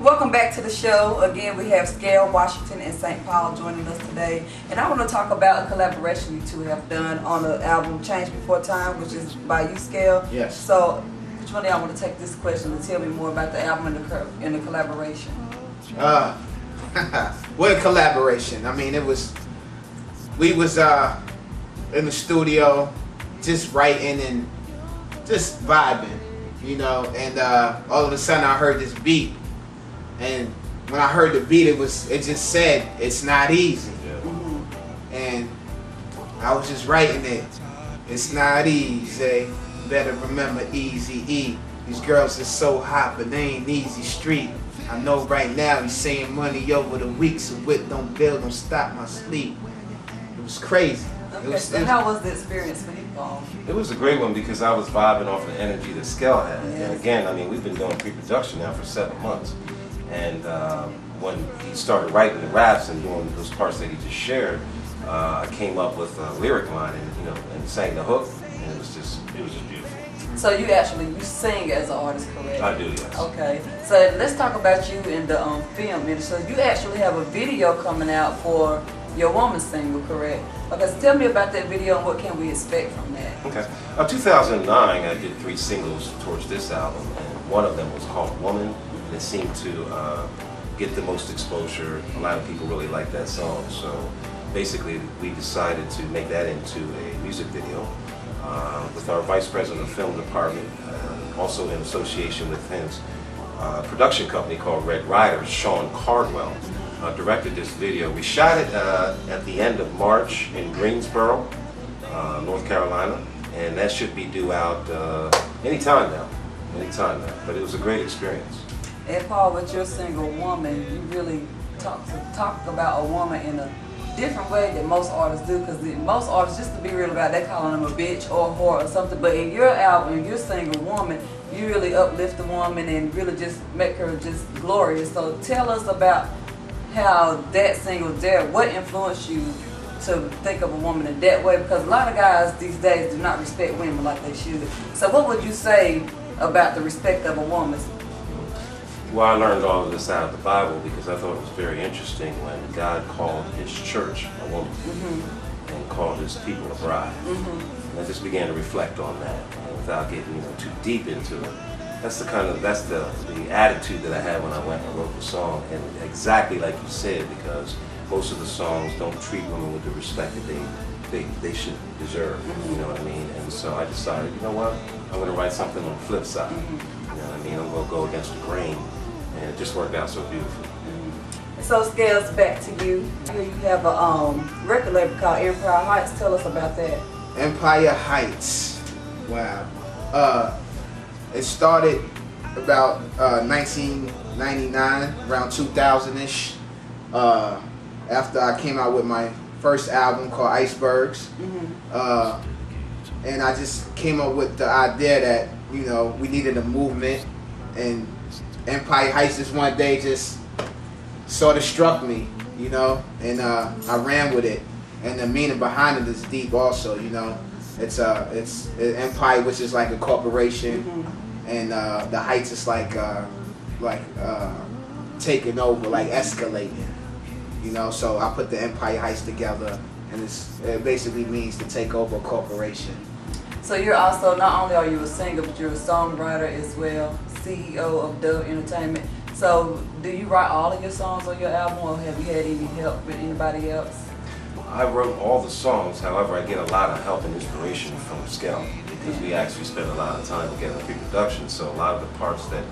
Welcome back to the show. Again, we have Skell, Washington, and St. Paul joining us today. And I want to talk about a collaboration you two have done on the album Change Before Time, which is by you, Skell. Yes. So, which one of y'all want to take this question and tell me more about the album and the collaboration? What a collaboration. I mean, we was in the studio just writing and just vibing, you know, and all of a sudden I heard this beat. And when I heard the beat, it just said, it's not easy. And I was just writing it. It's not easy. Better remember Easy-E. These girls are so hot, but they ain't easy street. I know right now he's saying money over the week, so wit don't build, don't stop my sleep. It was crazy. Okay, so how was the experience for you, Paul? It was a great one because I was vibing off the energy that Skell had. Yes. And again, I mean, we've been doing pre-production now for 7 months. And when he started writing the raps and doing those parts that he just shared, I came up with a lyric line and sang the hook, and it was just beautiful. So you sing as an artist, correct? I do, yes. Okay, so let's talk about you in the film industry. So you actually have a video coming out for your Woman single, correct? Okay, so tell me about that video and what can we expect from that? Okay. 2009, I did 3 singles towards this album, and one of them was called Woman. And it seemed to get the most exposure. A lot of people really like that song, so basically we decided to make that into a music video with our Vice President of Film Department, also in association with his production company called Red Riders, Sean Cardwell. Directed this video. We shot it at the end of March in Greensboro, North Carolina, and that should be due out anytime now. But it was a great experience. And Paul, with your single Woman, you really talk about a woman in a different way than most artists do, because most artists, just to be real about it, they calling them a bitch or a whore or something, but in your album, in your single Woman, you really uplift the woman and really just make her just glorious. So tell us about how that single there, what influenced you to think of a woman in that way, because a lot of guys these days do not respect women like they should. So what would you say about the respect of a woman? Well, I learned all of this out of the Bible because I thought it was very interesting when God called his church a woman and called his people a bride. And I just began to reflect on that, and without getting too deep into it. That's the attitude that I had when I went and wrote the song, and exactly like you said, because most of the songs don't treat women with the respect that they should deserve. You know what I mean? And so I decided, you know what? I'm going to write something on the flip side. You know what I mean? I'm going to go against the grain, and it just worked out so beautifully. So Skell's, back to you. Here you have a record label called Empire Heights. Tell us about that. Empire Heights. Wow. It started about 1999, around 2000-ish, after I came out with my first album called Icebergs. And I just came up with the idea that, we needed a movement, and Empire Heights just one day just sort of struck me, and I ran with it. And the meaning behind it is deep also, It's Empire, which is like a corporation, and the Heights is like taking over, like escalating, So I put the Empire Heights together, and it basically means to take over a corporation. So you're also, not only are you a singer, but you're a songwriter as well, CEO of Dove Entertainment. So do you write all of your songs on your album, or have you had any help with anybody else? I wrote all the songs, however, I get a lot of help and inspiration from Skell because we actually spent a lot of time together in pre-production, so a lot of the parts that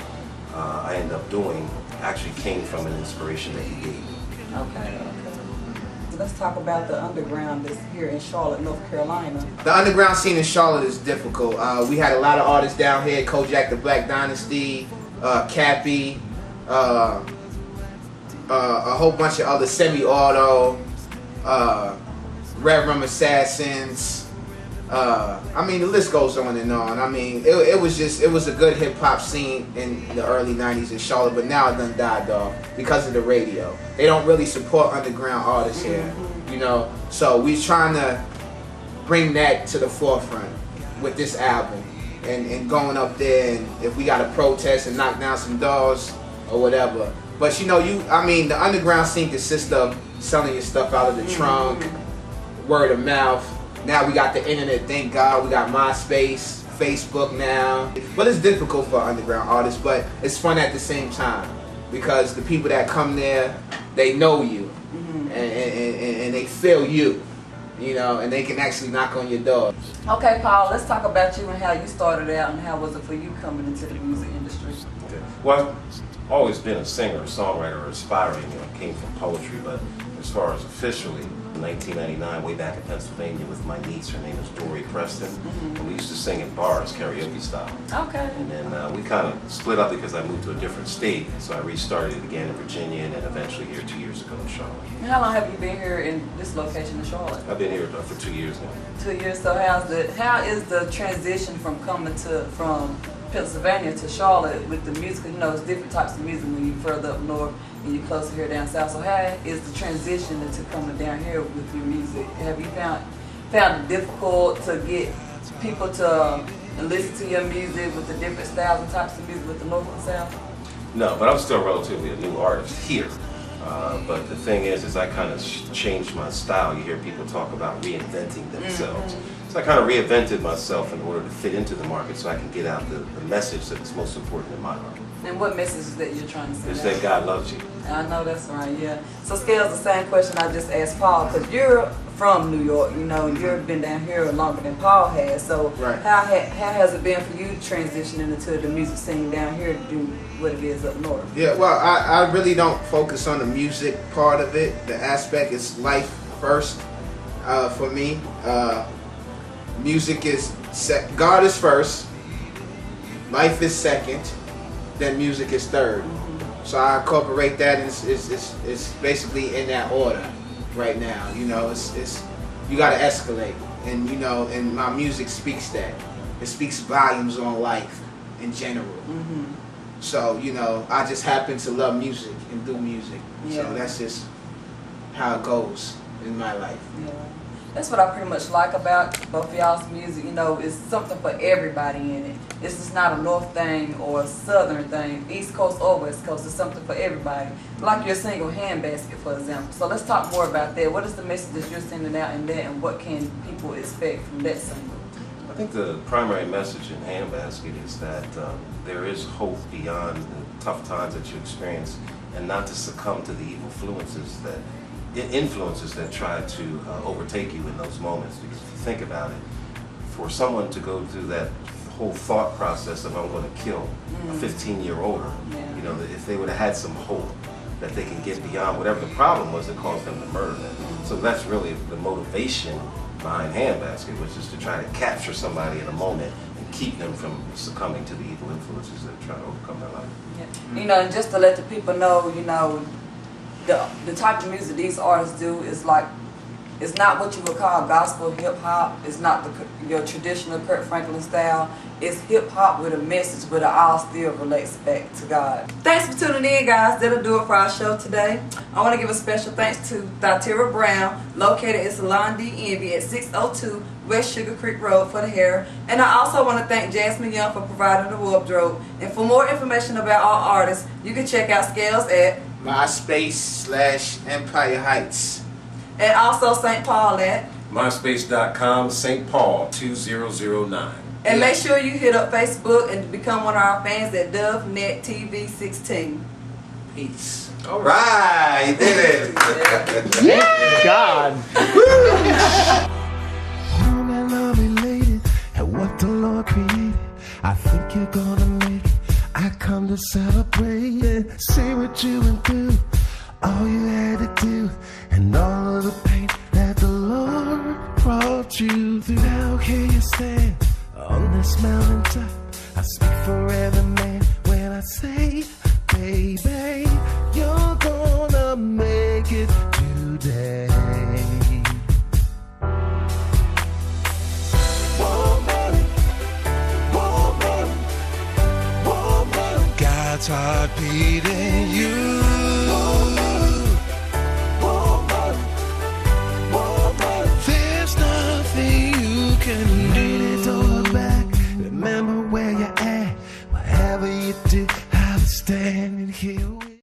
I end up doing actually came from an inspiration that he gave me. Okay. Let's talk about the underground that's here in Charlotte, North Carolina. The underground scene in Charlotte is difficult. We had a lot of artists down here, Kojak the Black Dynasty, Cappy, a whole bunch of other Semi-Auto, Red Rum Assassins. I mean, the list goes on and on. I mean, it was a good hip hop scene in the early 90s in Charlotte, but now it done died off because of the radio. They don't really support underground artists here, So we're trying to bring that to the forefront with this album, and going up there, and if we got to protest and knock down some doors, or whatever. But you know, the underground scene consists of selling your stuff out of the trunk, word of mouth. Now we got the internet, thank God. We got MySpace, Facebook now. But it's difficult for underground artists, but it's fun at the same time because the people that come there, they know you and they feel you, you know, and they can actually knock on your door. Okay, Paul, let's talk about you and how you started out and how was it for you coming into the music industry? Okay. Well, I've always been a singer, aspiring, you know, came from poetry, but as far as officially, in 1999, way back in Pennsylvania with my niece, her name is Dory Preston, and we used to sing in bars, karaoke style. Okay. And then we kind of split up because I moved to a different state, so I restarted it again in Virginia, and then eventually here 2 years ago in Charlotte. And how long have you been here in this location in Charlotte? I've been here for 2 years now. 2 years. So how is the transition from coming from Pennsylvania to Charlotte with the music? You know, it's different types of music when you further up north and you're closer here down south. So how is the transition into coming down here with your music? Have you found it difficult to get people to listen to your music with the different styles and types of music with the north and south? No, but I'm still relatively a new artist here. But the thing is I kind of changed my style. You hear people talk about reinventing themselves. So I kind of reinvented myself in order to fit into the market so I can get out the message that's most important in my heart. And what message is that you're trying to send It's out? that God loves you. I know that's right, yeah. So Skell's the same question I just asked Paul, because you're from New York, you know, you've been down here longer than Paul has. So Right. how has it been for you transitioning into the music scene down here to do what it is up north? Yeah, well, I really don't focus on the music part of it. The aspect is life first for me. Music is God is first, life is second, then music is third. So I incorporate that, and it's basically in that order right now. You know, it's you got to escalate, and you know, and my music speaks that. It speaks volumes on life in general. So you know, I just happen to love music and do music. Yeah. So that's just how it goes in my life. Yeah. That's what I pretty much like about both of y'all's music. You know, it's something for everybody in it. It's just not a north thing or a southern thing, east coast or west coast. It's something for everybody. Like your single Handbasket, for example. So let's talk more about that. What is the message that you're sending out in that, and what can people expect from that single? I think the primary message in Handbasket is that there is hope beyond the tough times that you experience, and not to succumb to the evil influences that try to overtake you in those moments. Because if you think about it, for someone to go through that whole thought process of I'm going to kill a 15-year-older, you know, if they would have had some hope that they can get beyond whatever the problem was that caused them to murder them. So that's really the motivation behind Handbasket, which is to try to capture somebody in a moment and keep them from succumbing to the evil influences that try to overcome their life. Yeah. You know, and just to let the people know, you know, the type of music these artists do is like, it's not what you would call gospel hip-hop. It's not your traditional Kurt Franklin style. It's hip-hop with a message, but it all still relates back to God. Thanks for tuning in, guys. That'll do it for our show today. I want to give a special thanks to Thyatira Brown, located in Salon D Envy at 602 West Sugar Creek Road for the hair. And I also want to thank Jasmine Young for providing the wardrobe. And for more information about our artists, you can check out Skell's at MySpace/Empire Heights. And also St. Paul at MySpace.com, St. Paul 2009. And make sure you hit up Facebook and become one of our fans at DoveNet TV 16. Peace. All right, you did it. God. Long and lovely lady, and what the Lord created, I think you're gonna make it. I come to celebrate it. See what you went through, all you had to do, and all of the pain that the Lord brought you through. Now here you stand on this mountaintop, I speak forever